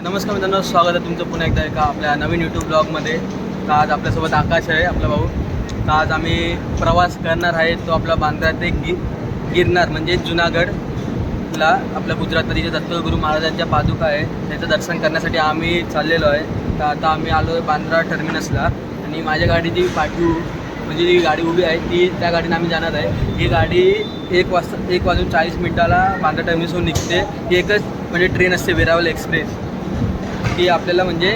नमस्कार मित्रांनो, स्वागत आहे तुमचं पुन्हा एकदा एका आपल्या नवीन यूट्यूब ब्लॉगमध्ये. तर आज आपल्यासोबत आकाश आहे, आपला भाऊ. तर आज आम्ही प्रवास करणार आहे तो आपला बांद्रा ते गिरनार म्हणजे जुनागडला आपल्या गुजरातमध्ये जे दत्तगुरू महाराजांच्या पादुका आहे त्याचं दर्शन करण्यासाठी आम्ही चाललेलो आहे. तर आता आम्ही आलो आहे बांद्रा टर्मिनसला आणि माझ्या गाडीची पाठवू म्हणजे जी गाडी उभी आहे ती त्या गाडीने आम्ही जाणार आहे. ही गाडी 1:40 बांद्रा टर्मिनसहून निघते. ही एकच म्हणजे ट्रेन असते वेरावल एक्सप्रेस. ती आपल्याला म्हणजे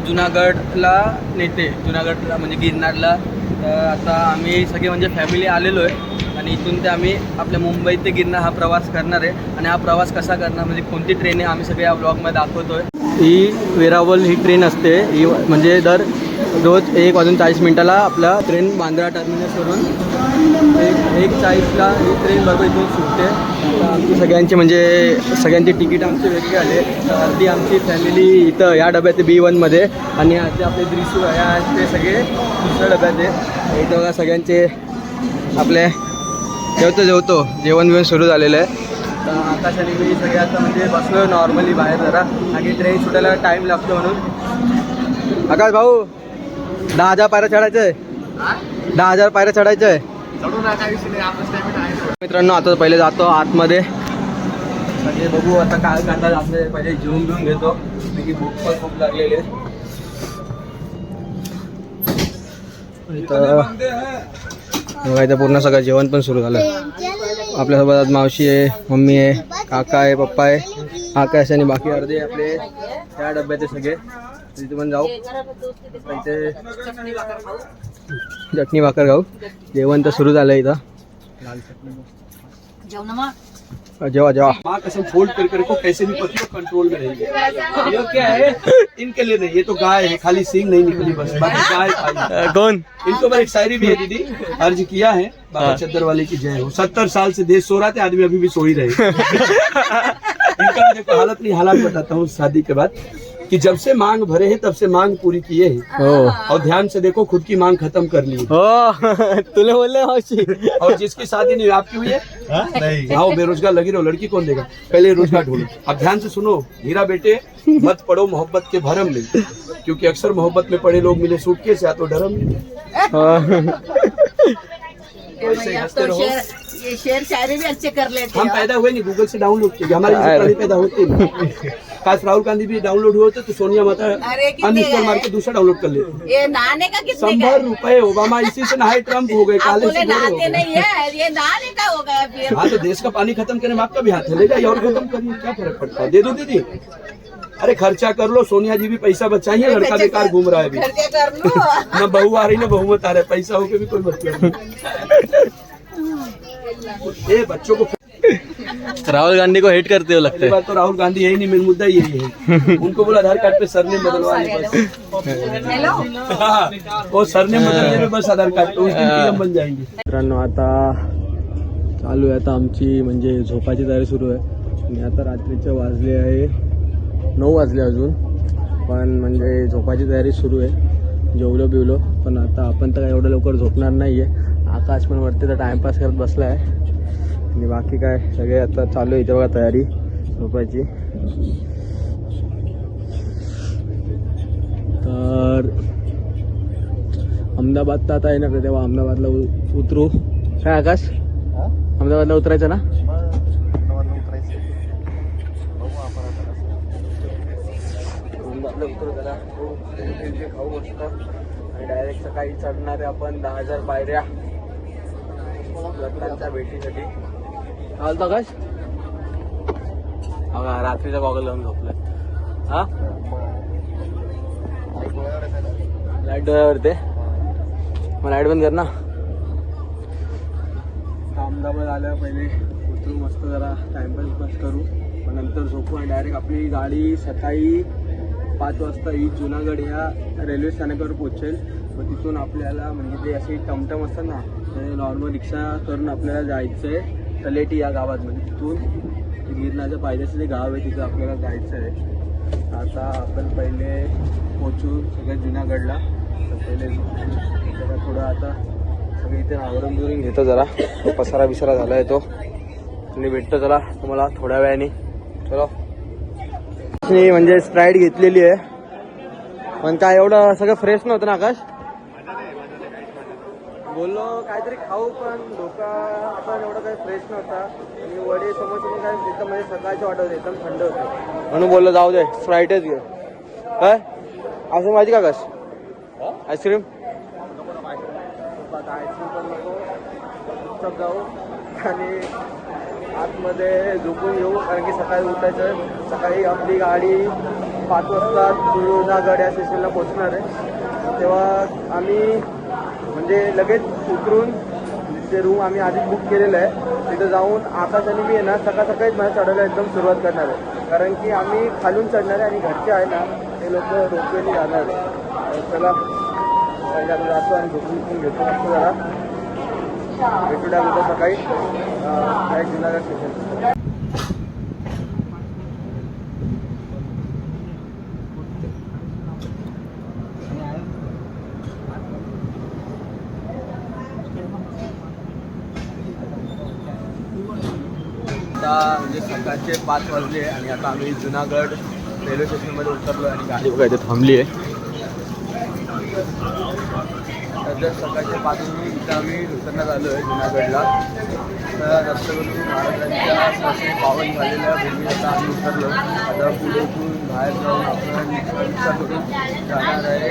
जुनागडला नेते, जुनागडला म्हणजे गिरनारला. तर आता आम्ही सगळे म्हणजे फॅमिली आलेलो आहे आणि इथून ते आम्ही आपल्या मुंबई ते गिरनार हा प्रवास करणार आहे. आणि हा प्रवास कसा करणार म्हणजे कोणती ट्रेन आहे आम्ही सगळे या ब्लॉगमध्ये दाखवतो आहे. ही वेरावल ही ट्रेन असते. ही म्हणजे रोज 1:40 आपला ट्रेन बांद्रा टर्मिनसवरून 1:40ला ही ट्रेन बरोबर इथून सुटते. आता आमची सगळ्यांची तिकीट आमचे वेगळे आले. तर अर्धी आमची फॅमिली इथं या डब्यात B1मध्ये आणि अर्धे आपले द्रिशू ते सगळे दुसऱ्या डब्यात आहे. इथं बघा सगळ्यांचे आपले जेवतो जेवण बिवण सुरू झालेलं आहे. तर आकाश आणि मी सगळे आता म्हणजे बसलो नॉर्मली बाहेर जरा आणि ट्रेन सुटायला टाईम लागतो म्हणून. आकाश भाऊ 10,000 पायऱ्या चढायचं आहे. 10,000 पायऱ्या चढायचं आहे. मित्रांनो आता पहिले जातो आतमध्ये. म्हणजे बघू आता काय करता जाते. पहिले जेवून घेऊन घेतो की भूक पण खूप लागलेली आहे. इथं पूर्ण सगळं जेवण पण सुरू झालं. आपल्यासोबत आज मावशी आहे, मम्मी आहे, काका आहे, पप्पा आहे, आकाश आणि बाकी अर्धे आपले त्या डब्याचे सगळे. तिथे पण जाऊ, इथे चटणी भाकर खाऊ. जेवण तर सुरू झालं इथं. लाल चटणी जेवा माँ कसम फोल्ड कर को कैसे भी पत्नी को कंट्रोल में रहेंगे. ये क्या है इनके लिए नहीं, ये तो गाय है, खाली सींग नहीं निकली बस, बाकी गाय खाई. कौन इनको पर एक शायरी भी है दीदी, अर्ज किया है बाबा चद्दर वाले की जय हो. 70 साल से देश सो रहा थे, आदमी अभी भी सो ही रहे. इनका देखो हालात बताता हूँ शादी के बाद कि जब से मांग भरे हैं तब से मांग पूरी किए हैं. और ध्यान से देखो खुद की मांग खत्म कर ली. तुले बोले मावशी. और जिसकी शादी नहीं आपकी हुई है नहीं, आओ बेरोजगार लगी रहो, लड़की कौन देगा, पहले रोजगार ढूंढो. अब ध्यान से सुनो हीरा बेटे, मत पड़ो मोहब्बत के भरम में, क्योंकि अक्सर मोहब्बत में पड़े लोग मिले सूटकेस या तो डरम में. ऐसे हंसते रहो. ये शेर शायरी भी अच्छे कर लेते हम पैदा हुए नहीं गूगल से डाउनलोड किए, हमारी प्राणी पैदा होते नहीं. काश राहुल गांधी भी डाउनलोड हुए होते तो सोनिया माता अनइंस्टॉल मार के दूसरा डाउनलोड कर लेते. ये नहाने का कितने का 100 रुपए. ओबामा इसी से नहाए, ट्रम्प हो गए, काले से गोरे हो नहाते गए. नहीं है, ये नहाने का हो गया फिर. हाँ तो देश का पानी खत्म करने में आपका भी हाथ है, ले जाइए और खत्म करिए, क्या फर्क पड़ता है. दे दो दीदी. अरे खर्चा कर लो, सोनिया जी भी पैसा बचाइए, लड़का बेकार घूम रहा है अभी. खर्चे कर लो. न बहू आ रही न बहुमत आ रहा है, पैसा होके भी कोई मतलब नहीं. ये बच्चों को राहुल गांधी को हेट करते हो लगता पहली है. बात तो राहुल गांधी यही नहीं, मेन मुद्दा यही है. उनको बोला आधार कार्ड पे सरनेम बदलवाने बस. हेलो. हाँ, वो सरनेम बदलने में बस आधार कार्ड पे उस दिन पीएम बन जाएंगे. मित्रांनो आता चालू आहे आता आमची म्हणजे झोपाची तयारी सुरू आहे. आणि आता रात्रीचे वाजले आहे 9 वाजले अजून, पण म्हणजे झोपाची तयारी सुरू आहे. जेवलो बिवलो पण आता आपण तर एवढं लवकर झोपणार नाही आहे. आकाश पण वरती तर टाइमपास करत बसला आहे आणि बाकी काय सगळे आता चालू आहे इथे बघा तयारी झोपायची. तर अहमदाबाद तर आता आहे ना, तेव्हा अहमदाबादला उतरू. काय आकाश अहमदाबादला उतरायचं ना. उतरू जरा खाऊ मस्त आणि डायरेक्ट सकाळी चढणार आहे आपण 10,000 पायऱ्या दत्तांच्या भेटीसाठी. चालतं आकाश. बघा रात्रीचा गॉगल लावून झोपलाय. हा लाईट डोळ्यावरती मग लाईट बंद कर ना. अहमदाबाद आल्या पहिले उतरू मस्त जरा टाइमपास करू, मग नंतर झोपू आणि डायरेक्ट आपली गाडी सकाळी 5 वाजता ही जुनागड या रेल्वे स्थानकावर पोहोचेल. मग तिथून आपल्याला म्हणजे ते असे टमटम असतात ना, ते नॉर्मल रिक्षा करून आपल्याला जायचं आहे तलेटी या गावात. म्हणजे तिथून गिरनारच्या पायथ्याचं जे गाव आहे तिथं आपल्याला जायचं आहे. आता आपण पहिले पोचू सगळ्या जुनागडला. तर पहिले जरा थोडं आता सगळे इथे आवरून बिवरून घेतो, जरा पसारा बिसारा झाला आहे तो. आणि भेटतो चला तुम्हाला थोड्या वेळाने. चलो म्हणजे स्प्राईट घेतलेली आहे, पण काय एवढं सगळं फ्रेश नव्हतं ना आकाश. बोललो काहीतरी खाऊ, पण डोका पण एवढं काही फ्रेश नव्हता. आणि वडे समोर काय एकदम म्हणजे सकाळचं वाटत होतं, एकदम थंड होतं, म्हणून बोललो जाऊ दे स्प्राईटच घे. काय असं माहिती का आकाश? आईस्क्रीम आईस्क्रीम पण नको, चुपचाप जाऊ आणि आतमध्ये झोपून येऊ, कारण की सकाळी उठायचं. सकाळी आपली गाडी 5 वाजता जुनागड या स्टेशनला पोहोचणार आहे. तेव्हा आम्ही म्हणजे लगेच उतरून जे रूम आम्ही आधीच बुक केलेलं आहे तिथं जाऊन आकाश आणि मी आहे ना सकाळ सकाळीच माझ्या चढायला एकदम सुरुवात करणार आहे, कारण की आम्ही खालून चढणार आहे आणि घरचे आहे ना ते लोक रोपवेने जाणार आहे. चला पहिला जातो आणि झोपून घेतो असतो जरा. भेटूया उद्या सकाळी जुनागड स्टेशन. आता म्हणजे सकाळचे 5 वाजले आणि आता आम्ही जुनागड रेल्वे स्टेशनमध्ये उतरलो आणि गाडी बघा इथे थांबली आहे. तर सकाळचे 5 वाजून इथं आम्ही उतरण्यात आलो आहे जुनागडला. तर रस्त्यावरून महाराजांच्या 652 झालेल्या भूमी आता आम्ही उतरलो. आता पुढे इथून बाहेर जाऊन आपण रिक्षा करून जाणार आहे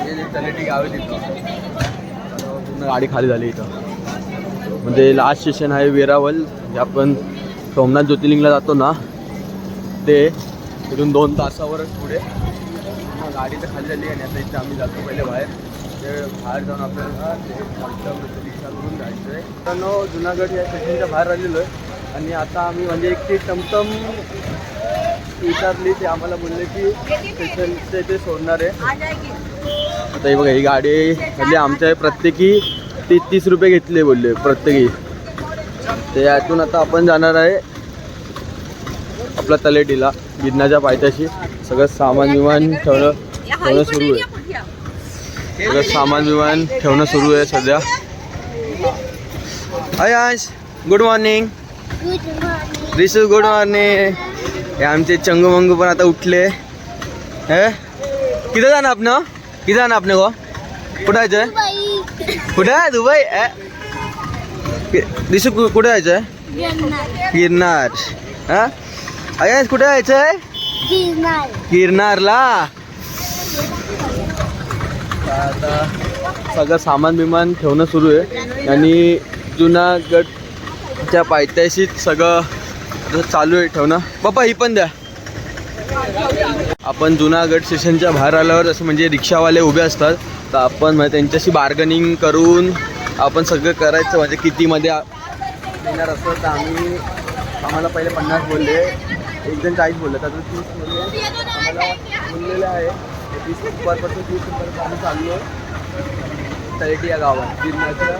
जे तलेटी गाव आहे तिथं. पूर्ण गाडी खाली झाली इथं. म्हणजे लास्ट स्टेशन आहे वेरावल. जे आपण सोमनाथ ज्योतिर्लिंगला जातो ना ते तिथून 2 तासावरच पुढे. गाडी तर खाली झाली आणि आता इथे आम्ही जातो पहिले बाहेर. ते बाहेर जाऊन आपल्याला ते रिक्षा करून जायचं आहे. मित्रांनो जुनागड या स्टेशनच्या बाहेर आलेलो आहे आणि आता आम्ही म्हणजे एक ती टमटम विचारली, ते आम्हाला बोलले की स्टेशनचे ते सोडणार आहे. आता ही बघा ही गाडी म्हणजे आमच्या प्रत्येकी 30 रुपये घेतले बोलले प्रत्येकी. ते यातून आता आपण जाणार आहे आपल्या तलेटीला गिरणाच्या पायथ्याशी. सगळं सामान विमान ठेवणं सुरू आहे. सगळं सामान विमान ठेवणं सुरू आहे सध्या. Hi Ayash, good morning. This is good morning. हे आमचे चंगू मंगू पण आता उठले. हे किती जाणं आपण? किती जाणं आपण गो? कुठं जायचं? कुठे आहे दुबई? दिसू कुठे जायचं आहे? गिरनार. हा अय्यास कुठे जायचं आहे? गिरनारला. आता सगळं सामान बिमान ठेवणं सुरू आहे आणि जुनागडच्या पायथ्याशीच सगळं चालू आहे ठेवणं. पप्पा ही पण द्या. आपण जुनागड स्टेशनच्या बाहेर आल्यावर असं म्हणजे रिक्षावाले उभे असतात, तर आपण म्हणजे त्यांच्याशी बार्गनिंग करून आपण सगळं करायचं. म्हणजे कितीमध्ये येणार असतं तर आम्हाला पहिले 50 बोलले, एक जण 40 बोलले, तर 30 बोलले आम्हाला बोललेलं आहे. 20 रुपयापासून 30 रुपयापर्यंत आम्ही चाललो तलेटी या गावात. गिरणाच्या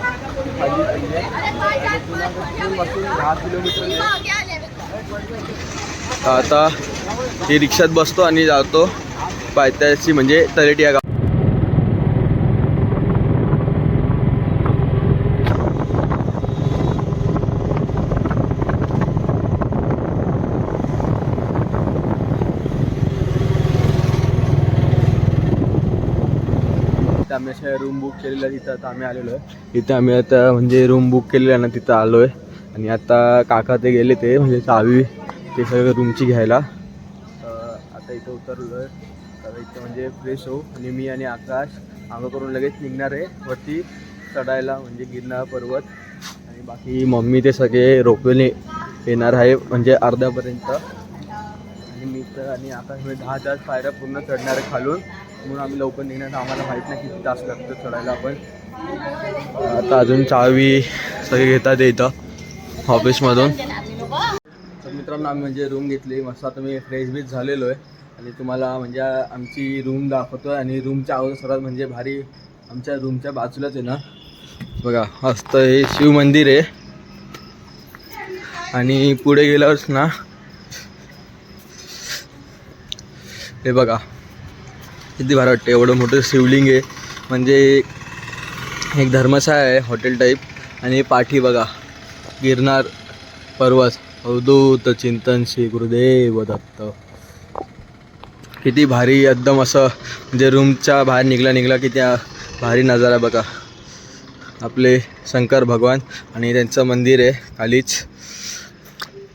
खाली म्हणजे जुनागडपासून 10 किलोमीटर. आता ही रिक्षात बसतो आणि जातो पायथ्याशी म्हणजे तलेटी या गाव. आम्ही अशा रूम बुक केलेलं तिथं आता आम्ही आलेलो आहे. इथं आम्ही आता म्हणजे रूम बुक केलेलं आहे ना तिथं आलो आहे. आणि आता काका ते गेले ते म्हणजे चावी ते सगळं रूमची घ्यायला. आता इथं उतरलो आहे. तर इथं म्हणजे फ्रेश होऊ आणि मी आणि आकाश आंघोळ करून लगेच निघणार आहे वरती चढायला म्हणजे गिरनार पर्वत. आणि बाकी मम्मी ते सगळे रोपवेने येणार आहे म्हणजे अर्ध्यापर्यंत. आणि मी तर आणि आकाश म्हणजे 10 पायऱ्या पूर्ण चढणार आहे खालून, म्हणून आम्ही लवकर निघणार. आम्हाला माहीत नाही किती तास लागतं चढायला. आपण आता अजून चावी सगळे घेतात इथं ऑफिसमधून. तर मित्रांनो आम्ही म्हणजे रूम घेतली मस्त. आता मी फ्रेश बीच झालेलो आहे आणि तुम्हाला म्हणजे आमची रूम दाखवतो आहे. आणि रूमच्या अगोदर सर्वात म्हणजे भारी आमच्या रूमच्या बाजूलाच आहे ना बघा असतं हे शिव मंदिर आहे. आणि पुढे गेल्यावरच ना हे बघा किती भारी वाटते. एवढं मोठं शिवलिंग आहे म्हणजे एक धर्मशाळा आहे हॉटेल टाईप. आणि पाठी बघा गिरनार पर्वत अवधूत चिंतन श्री गुरुदेव दत्त. किती भारी एकदम असं म्हणजे रूमच्या बाहेर निघला की त्या भारी नजारा बघा. आपले शंकर भगवान आणि त्यांचं मंदिर आहे खालीच.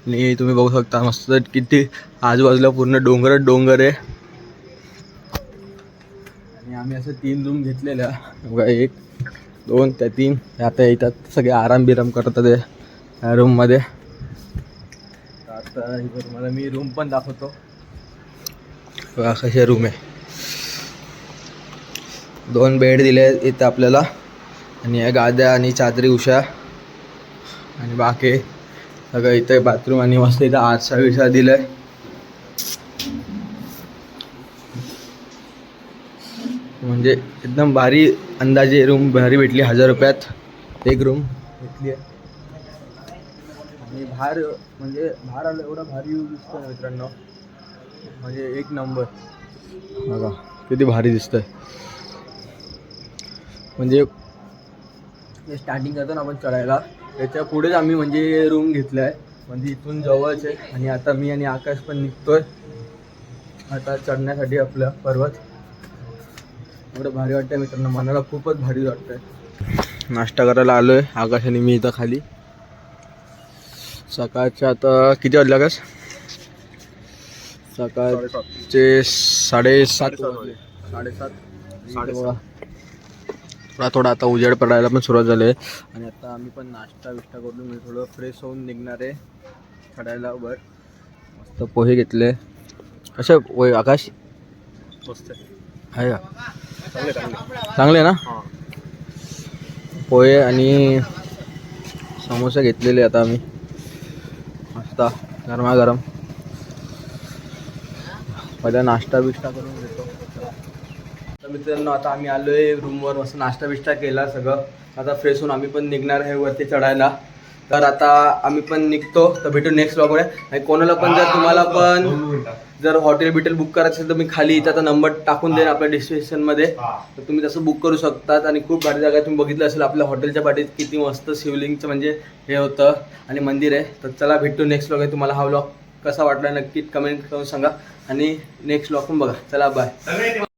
आणि तुम्ही बघू शकता मस्त किती आजूबाजूला पूर्ण डोंगर आहे. आणि आम्ही असं 3 रूम घेतलेल्या बघा, 1 2 त्या 3. आता येतात सगळे आराम करतात या रूममध्ये. आता इथं तुम्हाला मी रूम पण दाखवतो बघा कशा रूम आहे. 2 बेड दिले इथं आपल्याला आणि या गाद्या आणि चादरी उशा आणि बाकी सगळं इथं बाथरूम आणि मस्त इथं आरसा दिलाय. म्हणजे एकदम भारी अंदाजे रूम भारी भेटली. 1000 रुपयात 1 रूम घेतली आहे. आणि बाहेर आलं एवढा भारी व्ह्यू दिसतोय मित्रांनो, म्हणजे 1 नंबर बघा किती भारी दिसतंय. म्हणजे स्टार्टिंग करतो ना आपण चढायला त्याच्या पुढेच आम्ही म्हणजे रूम घेतला आहे, म्हणजे इथून जवळच आहे. आणि आता मी आणि आकाश पण निघतोय आता चढण्यासाठी आपला पर्वत. एवढं भारी वाटतंय मित्रांनो, मनाला खूपच भारी वाटतंय. नाश्ता करायला आलोय आकाश आणि मी इथं खाली. सकाळचे आता किती वाजले आकाश? सकाळचे 7:30 वाजले. 7:30 थोडा आता उजेड पडायला पण सुरुवात झाली आहे. आणि आता आम्ही पण नाश्ता करून मी थोडं फ्रेश होऊन निघणार आहे चढायला वर. मस्त पोहे घेतले. कसे पोहे आकाश? आहे का? चांगले ना? पोहे आणि समोसे घेतलेले आता आम्ही मस्त गरमागरम. पहिला नाश्ता करून घेतो. तर मित्रांनो आता आम्ही आलोय रूमवर, मस्त नाश्ता केला सगळं. आता फ्रेश होऊन आम्ही पण निघणार आहे वरती चढायला. तर आता आम्ही पण निघतो. तर भेटू नेक्स्ट व्लॉगमध्ये. आणि कोणाला पण जर तुम्हाला पण जर हॉटेल बुक करायचं असेल तर मी खाली इथं आता नंबर टाकून देईन आपल्या डिस्क्रिप्शनमध्ये. तर तुम्ही तसं बुक करू शकतात. आणि खूप भारी जागा तुम्ही बघितलं असेल आपल्या हॉटेलच्या पाठीत किती मस्त शिवलिंगचं म्हणजे हे होतं आणि मंदिर आहे. तर चला भेटू नेक्स्ट व्लॉग. तुम्हाला हा व्लॉग कसा वाटला नक्की कमेंट करून सांगा. आणि नेक्स्ट व्लॉग पण बघा. चला बाय.